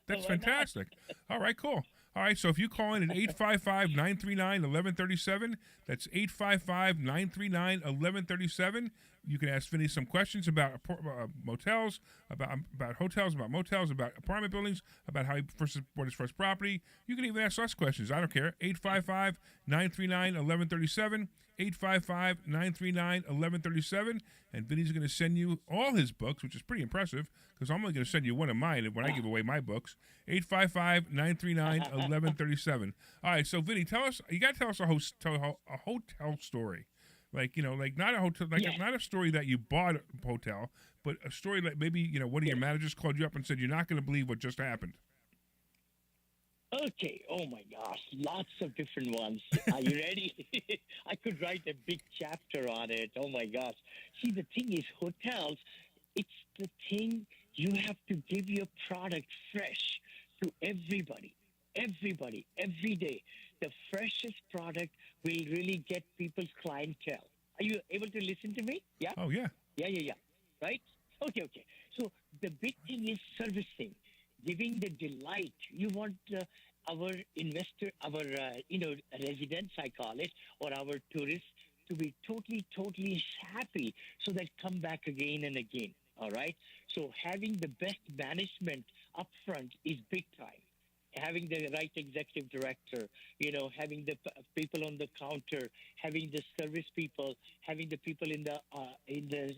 That's fantastic. All right, cool. All right, so if you call in at 855-939-1137, that's 855-939-1137. You can ask Vinney some questions about motels, about hotels, about motels, about apartment buildings, about how he first bought his first property. You can even ask us questions. I don't care. 855-939-1137, 855-939-1137, and Vinny's going to send you all his books, which is pretty impressive because I'm only going to send you one of mine when I give away my books. 855-939-1137. All right, so Vinny, you got to tell us a hotel story. Like not a hotel, not a story that you bought a hotel, but a story that maybe, one of your managers called you up and said, you're not going to believe what just happened. Okay. Oh, my gosh. Lots of different ones. Are you ready? I could write a big chapter on it. Oh, my gosh. See, the thing is, hotels, it's the thing you have to give your product fresh to everybody, every day. The freshest product will really get people's clientele. Are you able to listen to me? Yeah? Oh, yeah. Yeah. Right? Okay. So the big thing is servicing, giving the delight. You want our investor, our residents, I call it, or our tourists to be totally happy so they come back again and again. All right? So having the best management up front is big time. Having the right executive director, having the people on the counter, having the service people, having the people in the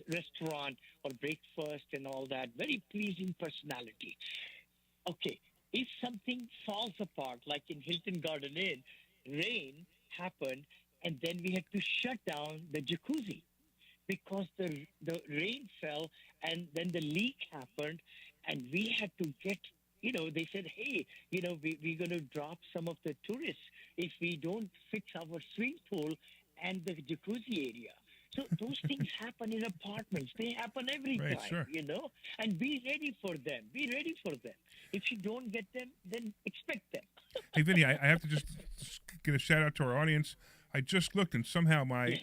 restaurant or breakfast and all that. Very pleasing personality. Okay, if something falls apart, like in Hilton Garden Inn, rain happened, and then we had to shut down the jacuzzi because the rain fell, and then the leak happened, and we had to get. They said, hey, we're going to drop some of the tourists if we don't fix our swimming pool and the jacuzzi area. So those things happen in apartments. They happen every time, sure. And be ready for them. If you don't get them, then expect them. Hey, Vinny, I have to just get a shout out to our audience. I just looked, and somehow my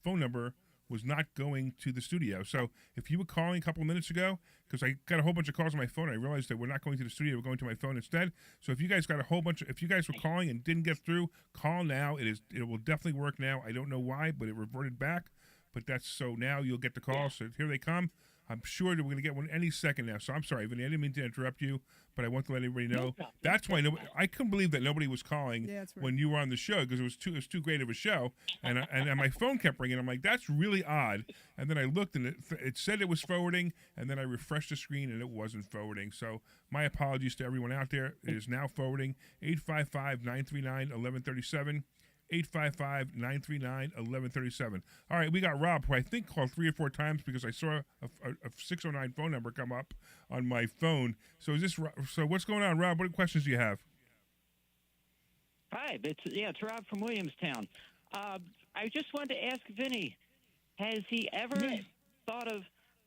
phone number was not going to the studio. So if you were calling a couple of minutes ago, because I got a whole bunch of calls on my phone, I realized that we're not going to the studio, we're going to my phone instead. So if you guys got if you guys were calling and didn't get through, call now. It will definitely work now. I don't know why, but it reverted back. But so now you'll get the call. Yeah. So here they come. I'm sure that we're going to get one any second now. So I'm sorry, Vinny, I didn't mean to interrupt you, but I want to let everybody know. No, that's why I couldn't believe that nobody was calling when you were on the show because it was too great of a show, and my phone kept ringing. I'm like, that's really odd. And then I looked and it said it was forwarding, and then I refreshed the screen and it wasn't forwarding. So my apologies to everyone out there. It is now forwarding. 855-939-1137. 855-939-1137. All right, we got Rob, who I think called 3 or 4 times because I saw a 609 phone number come up on my phone. So what's going on, Rob? What questions do you have? Hi, it's Rob from Williamstown. I just wanted to ask Vinny, has he ever thought of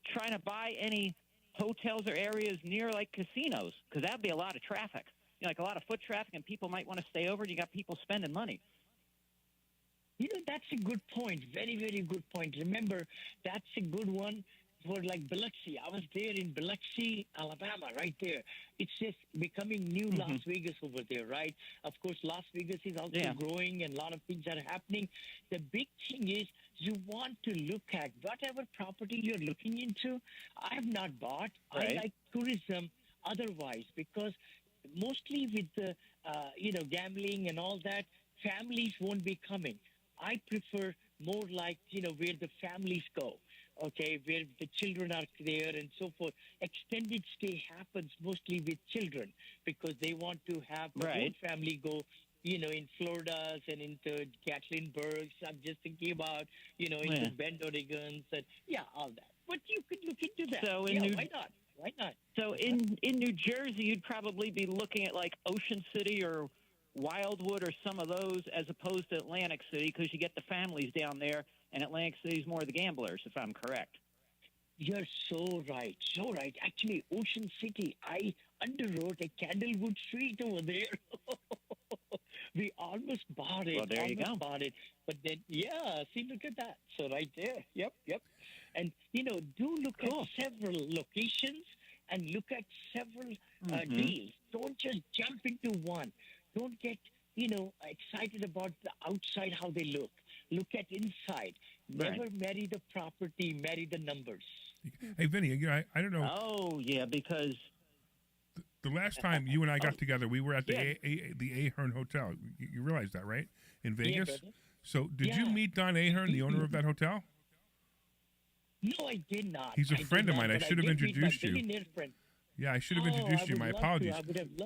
trying to buy any hotels or areas near like casinos? Because that'd be a lot of traffic. like a lot of foot traffic, and people might want to stay over, and you got people spending money. That's a good point. Very, very good point. Remember, that's a good one for like Biloxi. I was there in Biloxi, Alabama, right there. It's just becoming new Las Vegas over there, right? Of course, Las Vegas is also growing and a lot of things are happening. The big thing is you want to look at whatever property you're looking into. I have not bought. Right. I like tourism otherwise because mostly with the, gambling and all that, families won't be coming. I prefer more like, where the families go, okay, where the children are there and so forth. Extended stay happens mostly with children because they want to have the whole family go, in Florida's and into Gatlinburg's. I'm just thinking about, into Bend, Oregon's and, all that. But you could look into that. So why not? Why not? So in New Jersey, you'd probably be looking at like Ocean City or Wildwood or some of those as opposed to Atlantic City because you get the families down there, and Atlantic City's more the gamblers, if I'm correct. You're so right. So right. Actually, Ocean City, I underwrote a Candlewood Street over there. We almost bought it. Well, there you go. Bought it. But then, see, look at that. So right there. Yep. And, do look at several locations and look at several deals. Don't just jump into one. Don't get, excited about the outside, how they look. Look at inside. Never marry the property, marry the numbers. Hey, Vinny, I don't know. Oh, yeah, because the last time you and I got together, we were at the Ahern Hotel. You realize that, right? In Vegas? Yeah, so did you meet Don Ahern, the owner of that hotel? No, I did not. He's a friend of mine. I should have introduced you. Friend. Yeah, I should have introduced you. My apologies.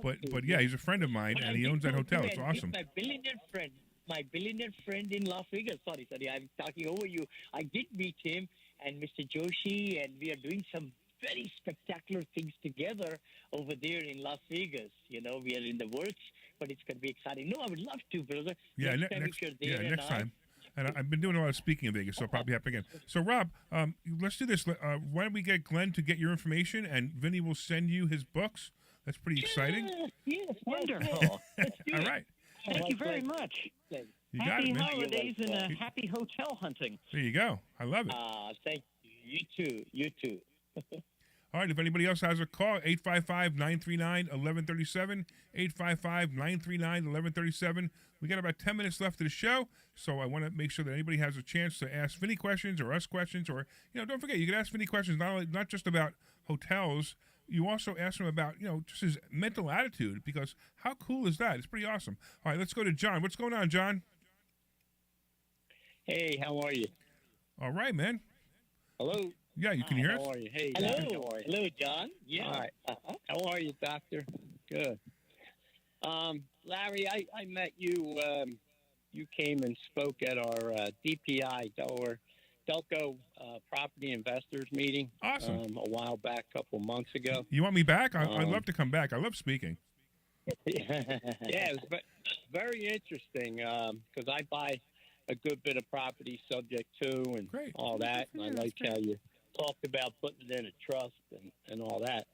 But yeah, he's a friend of mine, and he owns that hotel. It's awesome. My billionaire friend in Las Vegas. Sorry, I'm talking over you. I did meet him and Mr. Joshi, and we are doing some very spectacular things together over there in Las Vegas. We are in the works, but it's going to be exciting. No, I would love to, brother. Yeah, next time. And I've been doing a lot of speaking in Vegas, so it'll probably happen again. So, Rob, let's do this. Why don't we get Glenn to get your information, and Vinny will send you his books. That's pretty exciting. Yes, wonderful. All right. Thank you very much. You got happy it, man. holidays and happy hotel hunting. There you go. I love it. Thank you. You too. All right, if anybody else has a call, 855-939-1137, 855-939-1137. We got about 10 minutes left of the show, so I want to make sure that anybody has a chance to ask Vinny questions or us questions, or, don't forget, you can ask Vinny questions not just about hotels. You also ask him about, just his mental attitude, because how cool is that? It's pretty awesome. All right, let's go to John. What's going on, John? Hey, how are you? All right, man. Hello? Yeah, you can hear us? How are you? Hey, hello. Doctor, how are you? Hello, John. Yeah. All right. How are you, Doctor? Good. Larry, I met you. You came and spoke at our DPI, Delco Property Investors meeting. Awesome. A while back, a couple months ago. You want me back? I'd love to come back. I love speaking. Yeah, it was very interesting because I buy a good bit of property subject to and all that. And I like how you talked about putting it in a trust and all that.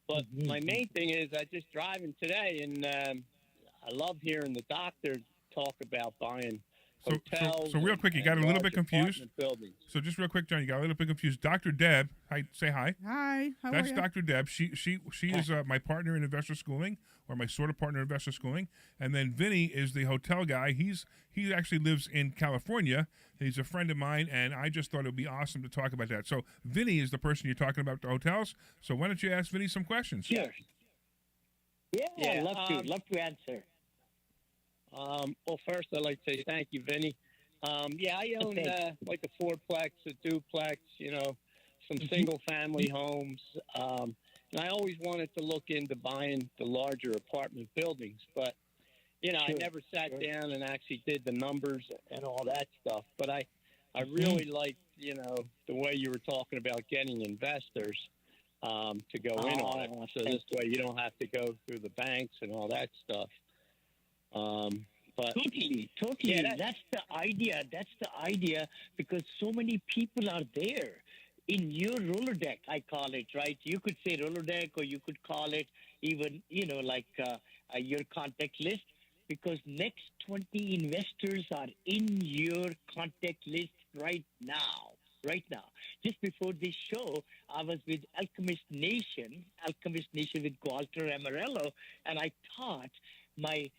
But my main thing is I just driving today, and I love hearing the doctor talk about buying hotels. So real quick, you got a little bit confused. Buildings. So just real quick, John, you got a little bit confused. Dr. Deb, hi, say hi. Hi. That's Dr. Deb. She is my partner in investor schooling, or my sort of partner in investor schooling. And then Vinny is the hotel guy. He actually lives in California. He's a friend of mine, and I just thought it would be awesome to talk about that. So Vinny is the person you're talking about, the hotels. So why don't you ask Vinny some questions? Sure. Yeah, love to answer. Well, first, I'd like to say thank you, Vinny. I own like a fourplex, a duplex, some single-family homes. And I always wanted to look into buying the larger apartment buildings. But, I never sat down and actually did the numbers and all that stuff. But I really like, the way you were talking about getting investors to go in on it. So this way you don't have to go through the banks and all that stuff. But totally. Yeah, that's the idea because so many people are there in your Rolodeck, I call it, right? You could say Rolodeck, or you could call it even, your contact list, because next 20 investors are in your contact list right now. Right now. Just before this show, I was with Alchemist Nation with Walter Amarello, and I taught my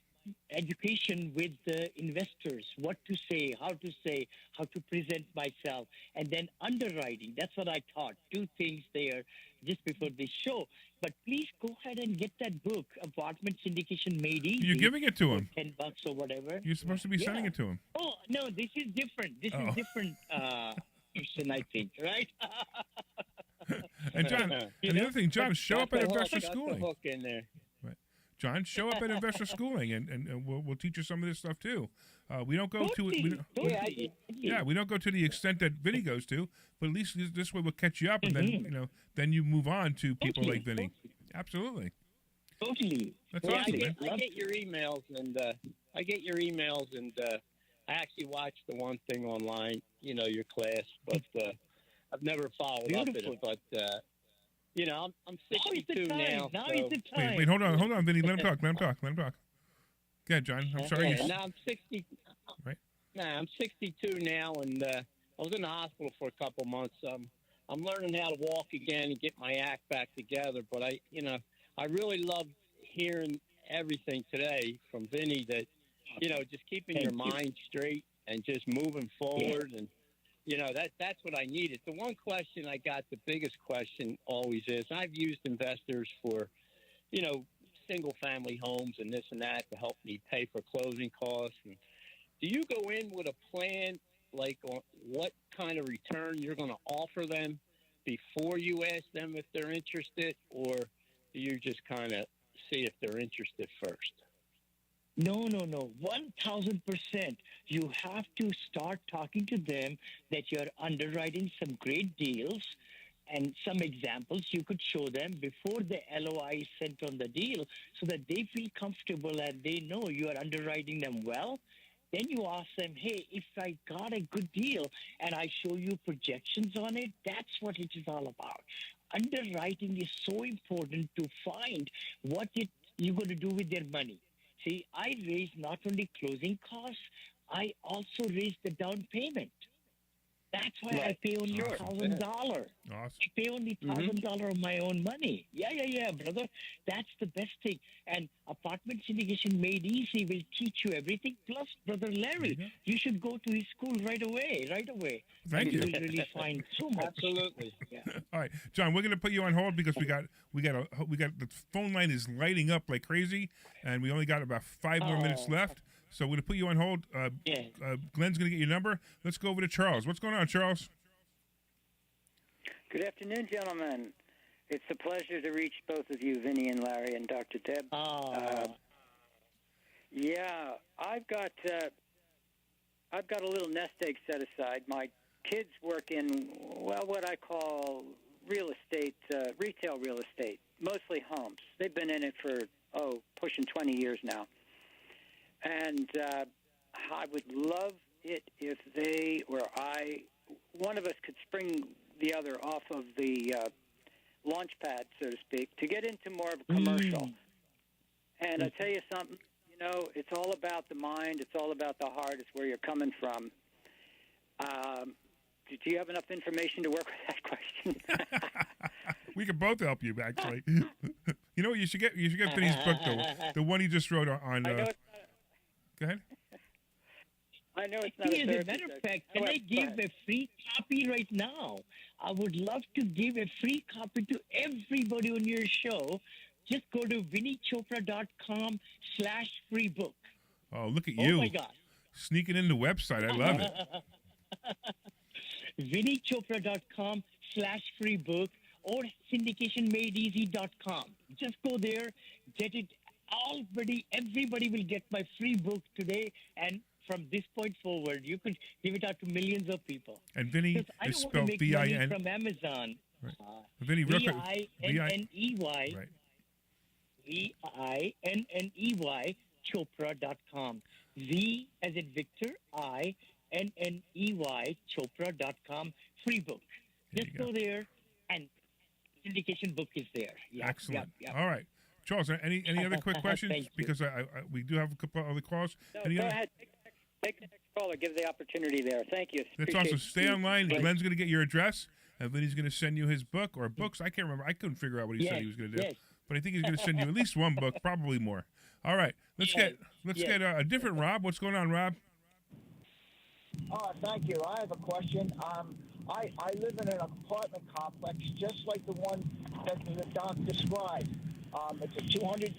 education with the investors, what to say, how to present myself, and then underwriting. That's what I taught. 2 things there just before this show. But please go ahead and get that book, Apartment Syndication Made Easy. You're giving it to him. $10 or whatever. You're supposed to be sending it to him. Oh, no, this is different. This is different person, I think, right? And John, and the other thing, John, show up at investor Got the schooling. hook in there. Right. John, show up at investor schooling, and we'll teach you some of this stuff too. We don't go to we don't, we don't go to the extent that Vinny goes to, but at least this way we'll catch you up, and then then you move on to people like Vinny. Absolutely. Totally. That's Yeah, awesome, man. I get your emails, and I actually watched the one thing online, your class, but I've never followed up in it. But I'm 62 now. Now so is the time. Wait, hold on, Vinny. Let him talk. Go ahead, John. I'm sorry. Yeah, now I'm 60. Right. Nah, I'm 62 now, and I was in the hospital for a couple months. I'm learning how to walk again and get my act back together. But I really love hearing everything today from Vinny. That just keeping your mind straight and just moving forward, and that's what I needed. The one question I got, the biggest question always is, I've used investors for, single family homes and this and that to help me pay for closing costs. And do you go in with a plan, like on what kind of return you're going to offer them before you ask them if they're interested, or do you just kind of see if they're interested first? No. 1,000%. You have to start talking to them that you're underwriting some great deals, and some examples you could show them before the LOI is sent on the deal, so that they feel comfortable and they know you are underwriting them well. Then you ask them, hey, if I got a good deal and I show you projections on it, that's what it is all about. Underwriting is so important to find what you're going to do with their money. See, I raise not only closing costs, I also raise the down payment. That's why I pay only $1,000. Awesome. I pay only $1,000 of my own money. Yeah, brother. That's the best thing. And Apartment Syndication Made Easy will teach you everything. Plus, Brother Larry, you should go to his school right away. Thank you. You'll really find so much. Absolutely. Yeah. All right, John, we're going to put you on hold because we got the phone line is lighting up like crazy, and we only got about 5 more minutes left. So we're going to put you on hold. Glenn's going to get your number. Let's go over to Charles. What's going on, Charles? Good afternoon, gentlemen. It's a pleasure to reach both of you, Vinny and Larry and Dr. Deb. I've got a little nest egg set aside. My kids work in, what I call real estate, retail real estate, mostly homes. They've been in it for, pushing 20 years now. And I would love it if they or one of us could spring the other off of the launch pad, so to speak, to get into more of a commercial. And I tell you something, it's all about the mind. It's all about the heart. It's where you're coming from. Do you have enough information to work with that question? We can both help you, actually. You know what? You should get Vinny's book, the one he just wrote on. Go ahead. I know it's not As a matter of fact, can I give a free copy right now? I would love to give a free copy to everybody on your show. Just go to VinnyChopra.com/free book. Oh, look at you. Oh, my God. Sneaking in the website. I love it. VinnyChopra.com/free book or syndicationmadeeasy.com. Just go there, get it. Everybody will get my free book today, and from this point forward, you could give it out to millions of people. And Vinny is spelled V-I-N. From Amazon. Right. Vinny, real quick. V-I-N-N-E-Y. Right. V-I-N-N-E-Y, Chopra.com. V as in Victor, I-N-N-E-Y, Chopra.com. Free book. Just go there, and syndication book is there. Excellent. Yep. All right. Charles, any other quick questions? Thank you. Because we do have a couple other calls. No, Any go other? ahead. Take the next caller. Give the opportunity there. Thank you. That's Appreciate awesome. Stay online. Right. Glenn's going to get your address, and then he's going to send you his book or books. I can't remember. I couldn't figure out what he said he was going to do. Yes. But I think he's going to send you at least one book, probably more. All right. Let's get a different Rob. What's going on, Rob? Thank you. I have a question. I live in an apartment complex just like the one that the doc described. It's a 200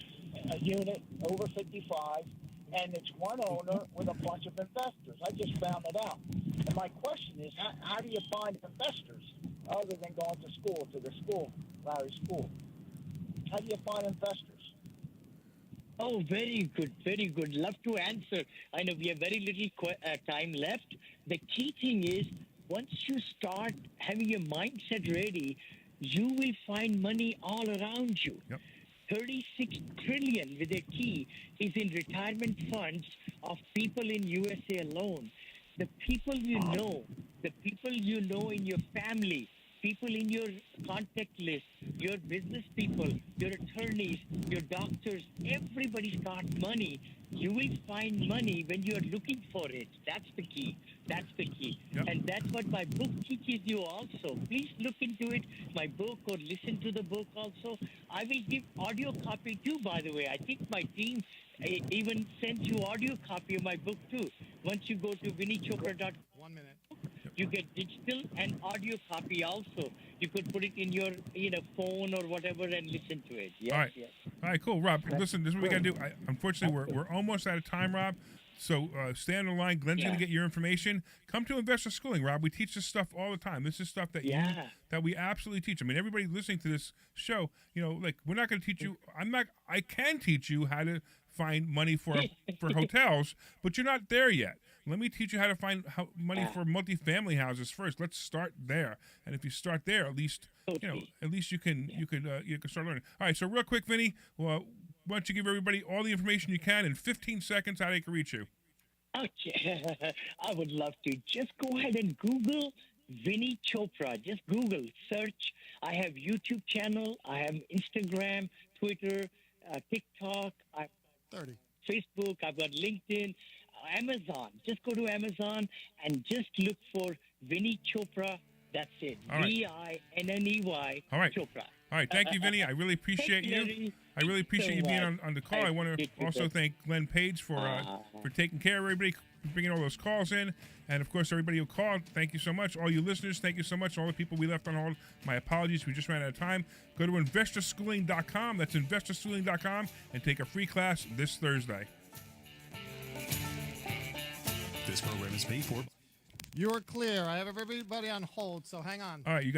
unit, over 55, and it's one owner with a bunch of investors. I just found it out. And my question is, how do you find investors other than going to school, Larry's school? How do you find investors? Oh, very good, very good. Love to answer. I know we have very little time left. The key thing is, once you start having your mindset ready, you will find money all around you. Yep. 36 trillion with a T is in retirement funds of people in USA alone. The people you know in your family, people in your contact list, your business people, your attorneys, your doctors, everybody's got money. You will find money when you are looking for it. That's the key. That's the key. Yep. And that's what my book teaches you also. Please look into it, my book, or listen to the book also. I will give audio copy too, by the way. I think my team even sent you audio copy of my book too. Once you go to vinneychopra.com. 1 minute. You get digital and audio copy also. You could put it in your phone or whatever and listen to it. Yes, All right. yes. All right, cool. Rob, listen, this is what we got to do. Unfortunately, we're almost out of time, Rob. So stay on the line. Glenn's going to get your information. Come to Investor Schooling, Rob. We teach this stuff all the time. This is stuff that that we absolutely teach. I mean, everybody listening to this show, like we're not going to teach you. I can teach you how to find money for hotels, but you're not there yet. Let me teach you how to find money for multifamily houses first. Let's start there. And if you start there, at least you can start learning. All right. So real quick, Vinny, why don't you give everybody all the information you can in 15 seconds how they can reach you? Okay. I would love to. Just go ahead and Google Vinney Chopra. Just Google, search. I have YouTube channel. I have Instagram, Twitter, TikTok, 30. Facebook. I've got LinkedIn, Amazon. Just go to Amazon and just look for Vinney Chopra. That's it. All right. Vinney All right. Chopra. All right. Thank you, Vinny. I really appreciate you. Larry. I really appreciate you being much. on the call. I want to also thank Glenn Page for taking care of everybody, bringing all those calls in. And, of course, everybody who called, thank you so much. All you listeners, thank you so much. All the people we left on hold, my apologies. We just ran out of time. Go to investorschooling.com. That's investorschooling.com and take a free class this Thursday. This program is paid for. You're clear. I have everybody on hold, so hang on. All right. You